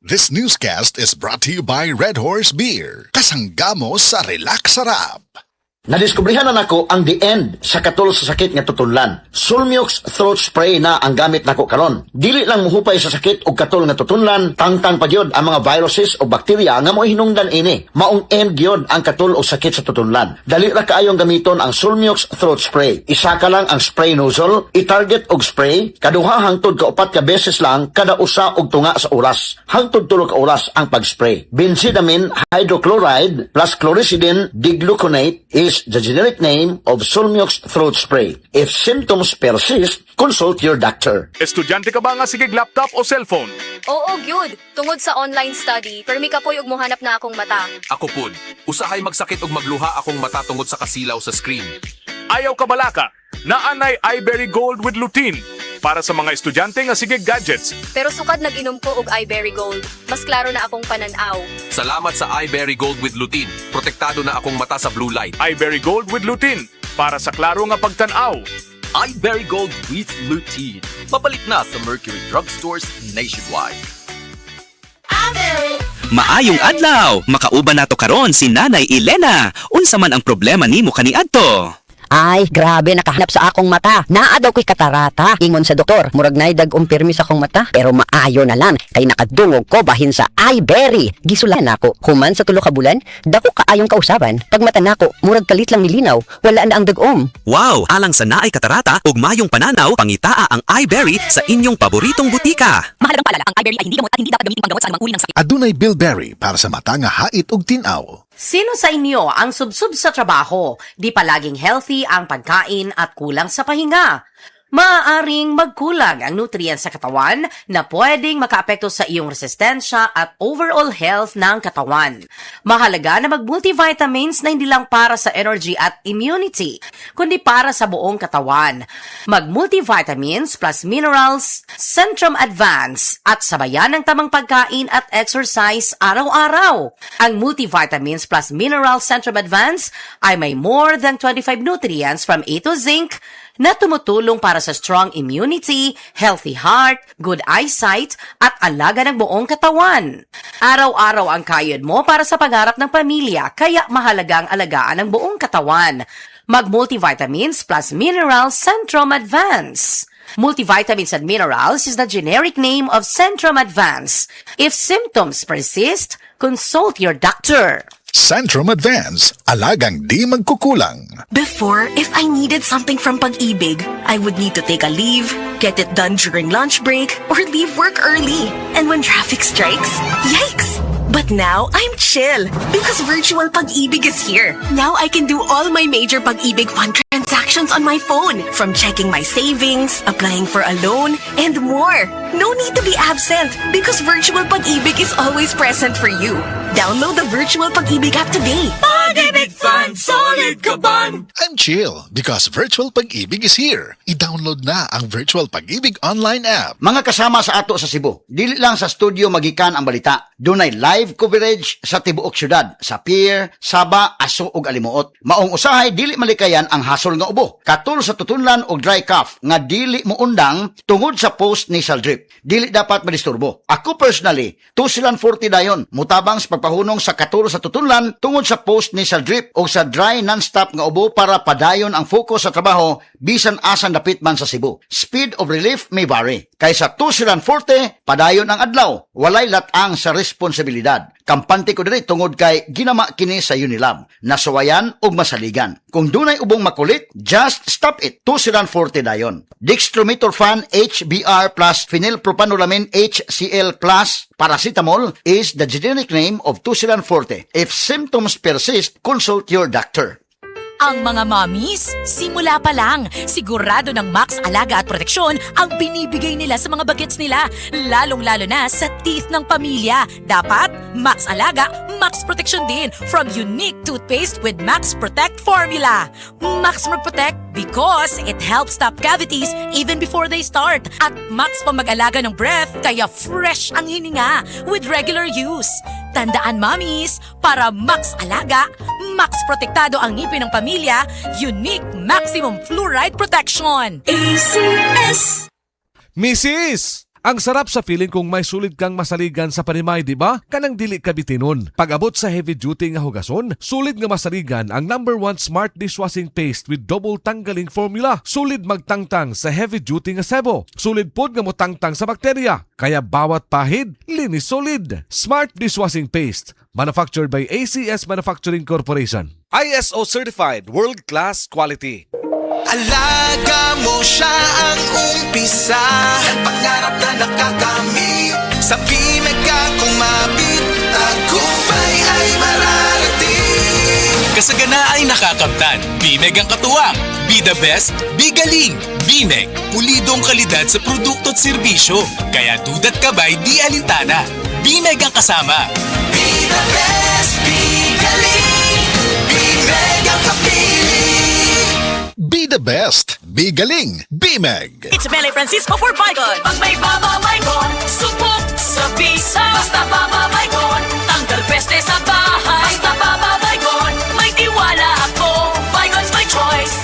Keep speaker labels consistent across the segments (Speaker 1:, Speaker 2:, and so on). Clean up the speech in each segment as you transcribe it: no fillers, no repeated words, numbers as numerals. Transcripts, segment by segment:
Speaker 1: This newscast is brought to you by Red Horse Beer. Kasanggamo sa Relax Sarap.
Speaker 2: Nadiskubrihan na nako ang the end sa katol sa sakit nga tutunlan. Sulmiox throat spray na ang gamit nako karon. Dili lang muhupay sa sakit og katol nga tutunlan, tangtang pa gyud ang mga viruses o bakterya nga moy hinungdan ini. Maong end gyud ang katol o sakit sa tutunlan. Dali ra kaayong gamiton ang Sulmiox throat spray. Isa ka lang ang spray nozzle, i-target og spray, kaduha hangtod ka 4 ka beses lang kada usa og tunga sa oras. Hangtod 3 ka oras ang pag-spray. Benzidamine hydrochloride plus chlorhexidine digluconate is the generic name of Sulmiox throat spray. If symptoms persist, consult your doctor.
Speaker 3: Estudyante ka ba nga sigig laptop o cellphone?
Speaker 4: Oo, gyud. Tungod sa online study, permi ka po'y og mohanap na akong mata.
Speaker 5: Ako pud, usahay magsakit og magluha akong mata tungod sa kasilaw sa screen.
Speaker 3: Ayaw ka balaka, naanay iBerry Gold with lutein para sa mga estudyante nga sigig gadgets.
Speaker 4: Pero sukad nag-inom ko og iBerry Gold. Mas klaro na akong pananaw.
Speaker 5: Salamat sa iBerry Gold with lutein. Protektado na akong mata sa blue light.
Speaker 3: iBerry Gold with lutein para sa klaro nga pagtanaw.
Speaker 6: iBerry Gold with lutein. Mabalik na sa Mercury Drugstores nationwide.
Speaker 7: Maayong adlaw, makauban nato karon si Nanay Elena. Unsa man ang problema nimo kaniadto?
Speaker 8: Ay, grabe, nakahanap sa akong mata. Naa daw ko'y katarata. Ingon sa doktor, murag nay dag umpirmi sa akong mata. Pero maayo na lang, kay nakadungog ko bahin sa iBerry. Gisulan ako, human sa 3 ka bulan, dako kaayong kausaban. Pag mata nako, murag kalit lang nilinaw, wala na ang dagom.
Speaker 7: Wow, alang sa naay katarata ug mayong pananaw, pangitaa ang iBerry sa inyong paboritong butika.
Speaker 8: Mahalagang paalala, ang iBerry ay hindi gamot at hindi dapat gamitin panggamot sa anumang uri ng sakit.
Speaker 1: Adunay Bilberry para sa mata nga hait ug tinaw.
Speaker 9: Sino sa inyo ang subsub sa trabaho, di palaging healthy ang pagkain at kulang sa pahinga? Maaaring magkulang ang nutrients sa katawan na pwedeng makaapekto sa iyong resistensya at overall health ng katawan. Mahalaga na mag-multivitamins na hindi lang para sa energy at immunity, kundi para sa buong katawan. Mag-multivitamins plus minerals, Centrum Advance at sabayan ng tamang pagkain at exercise araw-araw. Ang multivitamins plus minerals Centrum Advance ay may more than 25 nutrients from A to zinc na tumutulong para sa strong immunity, healthy heart, good eyesight, at alaga ng buong katawan. Araw-araw ang kayod mo para sa pangarap ng pamilya, kaya mahalagang alagaan ang buong katawan. Mag-multivitamins plus minerals Centrum Advance. Multivitamins and minerals is the generic name of Centrum Advance. If symptoms persist, consult your doctor.
Speaker 1: Centrum Advance, alagang di magkukulang.
Speaker 10: Before, if I needed something from Pag-ibig, I would need to take a leave, get it done during lunch break, or leave work early. And when traffic strikes, yikes! But now, I'm chill because virtual Pag-ibig is here. Now I can do all my major Pag-ibig fund transactions on my phone, from checking my savings, applying for a loan, and more. No need to be absent because virtual Pag-ibig is always present for you. Download the virtual Pag-ibig app today.
Speaker 6: Pag-ibig Fund, solid ka ban!
Speaker 1: I'm chill because Virtual Pag-ibig is here. I-download na ang Virtual Pag-ibig online app.
Speaker 2: Mga kasama sa ato sa Cebu, dili lang sa studio magikan ang balita. Dunay live coverage sa tibuok syudad, sa pier, Saba, Aso ug Alimuot. Maong usahay dili malikayan ang hasol nga ubo. Katul sa tutunlan og dry cough nga dili mo undang tungod sa post-nasal drip. Dili dapat madisturbo. Ako personally, 240 dayon mutabang sa pagpahunong sa katul sa tutunlan tungod sa post-nasal drip o sa dry non-stop nga ubo para padayon ang focus sa trabaho bisan asan dapit man sa Cebu. Speed of relief may vary. Kaysa 240, padayon ang adlaw. Walay latang sa responsibilidad. Kampante ko diri tungod kay ginama kini sa Unilab. Nasuwayan ug masaligan. Kung dunay ubong makulit, just stop it. 240 dayon. Dextromethorphan HBr plus phenylpropanolamin HCl plus paracetamol is the generic name of 240. If symptoms persist, consult your doctor.
Speaker 11: Ang mga mommies, simula pa lang, sigurado ng Max Alaga at Proteksyon ang binibigay nila sa mga bagets nila, lalong-lalo na sa teeth ng pamilya. Dapat, Max Alaga, Max Proteksyon din from unique toothpaste with Max Protect formula. Max Protect because it helps stop cavities even before they start. At Max pa mag-alaga ng breath, kaya fresh ang hininga with regular use. Tandaan, mommies, para Max Alaga, Max Protektado ang ngipin ng pamilya, unique maximum fluoride protection. ACS!
Speaker 3: Mrs.
Speaker 12: Ang sarap sa feeling kung may sulit kang masaligan sa panimay, di ba? Kanang dili ka bitinon. Pag-abot sa heavy duty nga hugason, sulit nga masaligan ang #1 Smart Dishwashing Paste with double tanggaling formula. Sulit magtangtang sa heavy duty nga sebo. Sulit pod nga motangtang sa bakterya. Kaya bawat pahid, linis solid. Smart Dishwashing Paste, manufactured by ACS Manufacturing Corporation. ISO certified, world-class quality.
Speaker 13: Alaga mo siya ang umpisa at pangarap na nakakamit. Sa Bimega kumapit, tagumpay ay mararating.
Speaker 14: Kasagana ay nakakamtan. Bimeg ang katuwang. Be the best, be galing. Bimeg, pulidong kalidad sa produkto at serbisyo. Kaya dudat kabay di alintana. Bimeg ang kasama.
Speaker 13: Be the best, be galing. Bimeg ang kapili.
Speaker 1: Be the best. Be galing. Bimeg.
Speaker 11: It's Mele Francisco for Baygon. Pag may Baba Baygon, supok sa bisa. Basta Baba Baygon, tanggal peste sa bahay. Basta Baba Baygon, may tiwala ako. Baygon's my choice.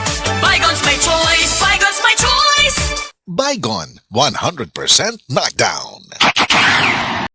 Speaker 11: Baygon's my choice. Baygon's my choice.
Speaker 1: Baygon, 100% knockdown.